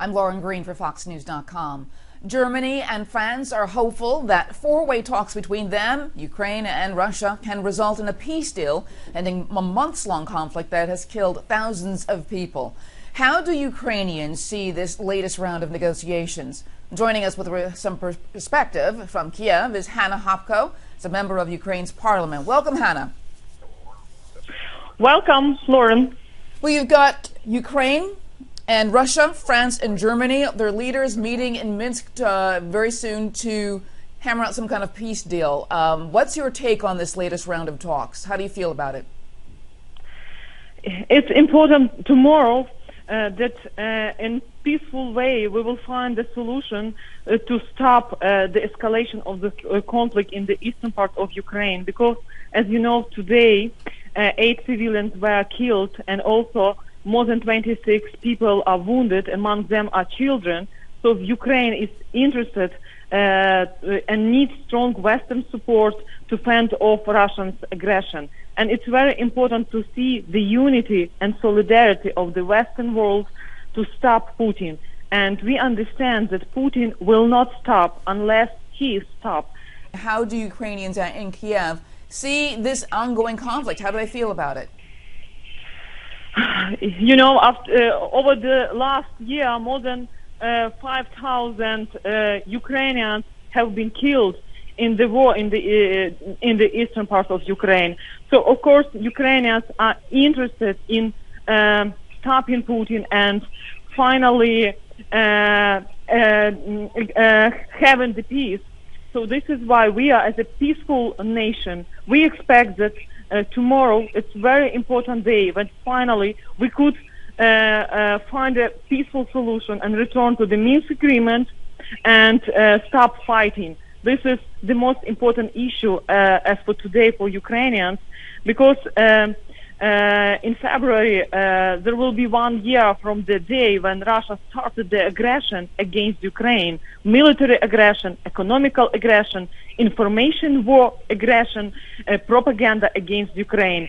I'm Lauren Green for FoxNews.com. Germany and France are hopeful that four-way talks between them, Ukraine, and Russia can result in a peace deal ending a months-long conflict that has killed thousands of people. How do Ukrainians see this latest round of negotiations? Joining us with some perspective from Kiev is Hanna Hopko, as a member of Ukraine's parliament. Welcome, Hanna. Welcome, Lauren. Well, you've got Ukraine and Russia, France, and Germany, their leaders meeting in Minsk very soon to hammer out some kind of peace deal. What's your take on this latest round of talks? How do you feel about it? It's important tomorrow that in peaceful way we will find a solution to stop the escalation of the conflict in the eastern part of Ukraine, because, as you know, today 8 civilians were killed and also more than 26 people are wounded. Among them are children. So Ukraine is interested and needs strong Western support to fend off Russia's aggression. And it's very important to see the unity and solidarity of the Western world to stop Putin. And we understand that Putin will not stop unless he is stopped. How do Ukrainians in Kiev see this ongoing conflict? How do they feel about it? You know, over the last year, more than 5,000 Ukrainians have been killed in the war in the eastern part of Ukraine. So, of course, Ukrainians are interested in stopping Putin and finally having the peace. So this is why we are, as a peaceful nation, we expect that tomorrow, it's a very important day when finally we could find a peaceful solution and return to the Minsk agreement and stop fighting. This is the most important issue as for today for Ukrainians, because in February there will be 1 year from the day when Russia started the aggression against Ukraine: military aggression, economical aggression, information war aggression, propaganda against Ukraine.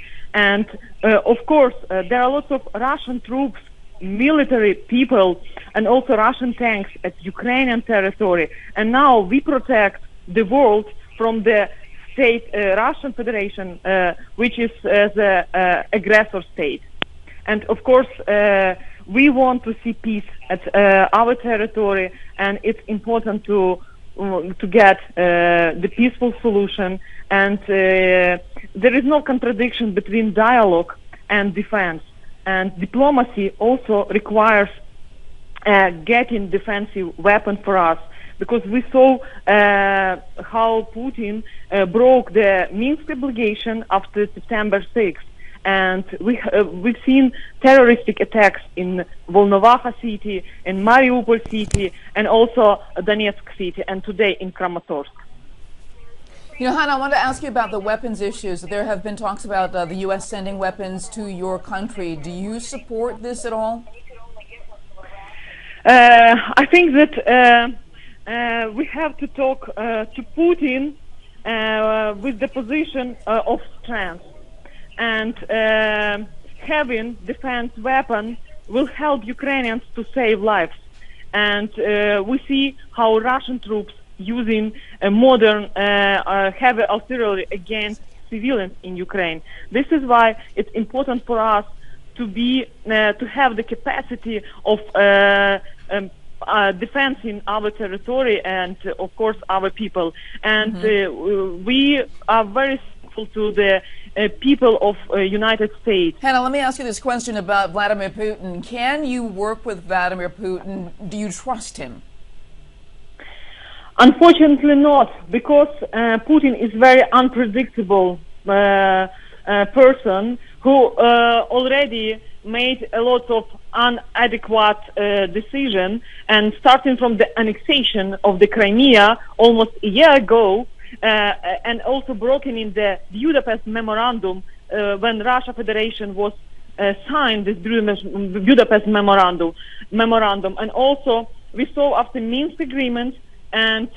And of course there are lots of Russian troops, military people, and also Russian tanks at Ukrainian territory. And now we protect the world from the state, Russian Federation, which is the aggressor state. And of course we want to see peace at our territory, and it's important to get the peaceful solution. And there is no contradiction between dialogue and defense. And diplomacy also requires getting defensive weapon for us, because we saw how Putin broke the Minsk obligation after September 6th. And we've seen terroristic attacks in Volnovakha city, in Mariupol city, and also Donetsk city, and today in Kramatorsk. You know, Hanna, I want to ask you about the weapons issues. There have been talks about the U.S. sending weapons to your country. Do you support this at all? I think that we have to talk to Putin with the position of strength. And having defense weapons will help Ukrainians to save lives. And we see how Russian troops using modern heavy artillery against civilians in Ukraine. This is why it's important for us to have the capacity of defending our territory and, of course, our people. And we are very thankful to the people of United States. Hanna, let me ask you this question about Vladimir Putin. Can you work with Vladimir Putin? Do you trust him? Unfortunately not, because Putin is very unpredictable person who already made a lot of inadequate decision, and starting from the annexation of the Crimea almost a year ago, and also broken in the Budapest Memorandum when Russia Federation was signed this Budapest Memorandum, and also we saw after Minsk agreement. And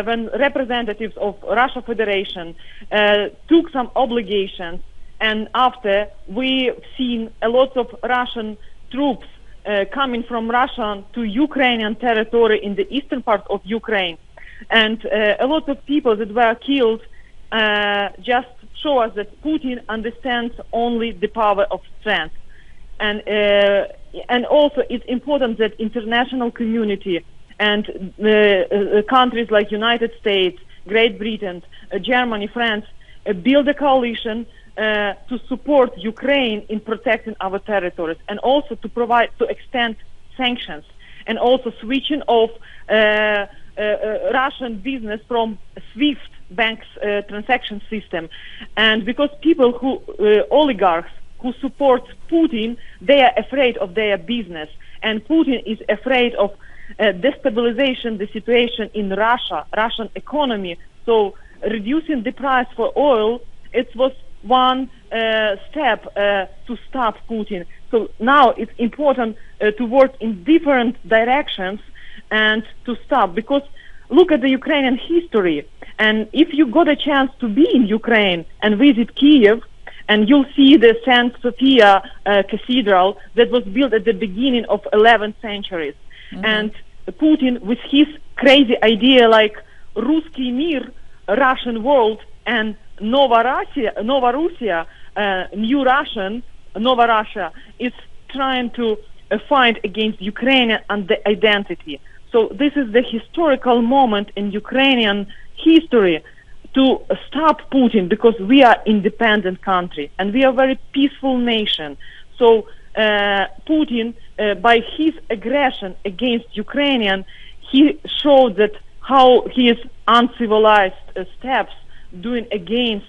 when representatives of Russia Federation took some obligations, and after we've seen a lot of Russian troops coming from Russia to Ukrainian territory in the eastern part of Ukraine. And a lot of people that were killed just show us that Putin understands only the power of strength. And also it's important that international community and countries like United States, Great Britain, Germany, France build a coalition to support Ukraine in protecting our territories, and also to extend sanctions, and also switching off Russian business from SWIFT banks transaction system. And because people oligarchs who support Putin, they are afraid of their business, and Putin is afraid of destabilization the situation in Russian economy. So reducing the price for oil, it was one step to stop Putin. So now it's important to work in different directions and to stop, because look at the Ukrainian history. And if you got a chance to be in Ukraine and visit Kiev, and you'll see the St. Sophia Cathedral that was built at the beginning of 11th century. Mm-hmm. And Putin, with his crazy idea like Ruski Mir, Russian world, and Novorussia, New Russian, Nova Russia, is trying to fight against Ukrainian and the identity. So this is the historical moment in Ukrainian history to stop Putin, because we are independent country and we are a very peaceful nation. So Putin, by his aggression against Ukrainian, he showed that how his uncivilized steps doing against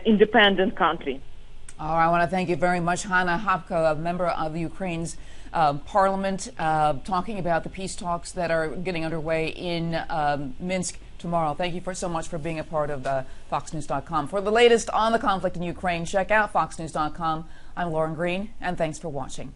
independent country. All right, I want to thank you very much, Hanna Hopko, a member of Ukraine's parliament, talking about the peace talks that are getting underway in Minsk tomorrow. Thank you so much for being a part of FoxNews.com. For the latest on the conflict in Ukraine, check out FoxNews.com. I'm Lauren Green, and thanks for watching.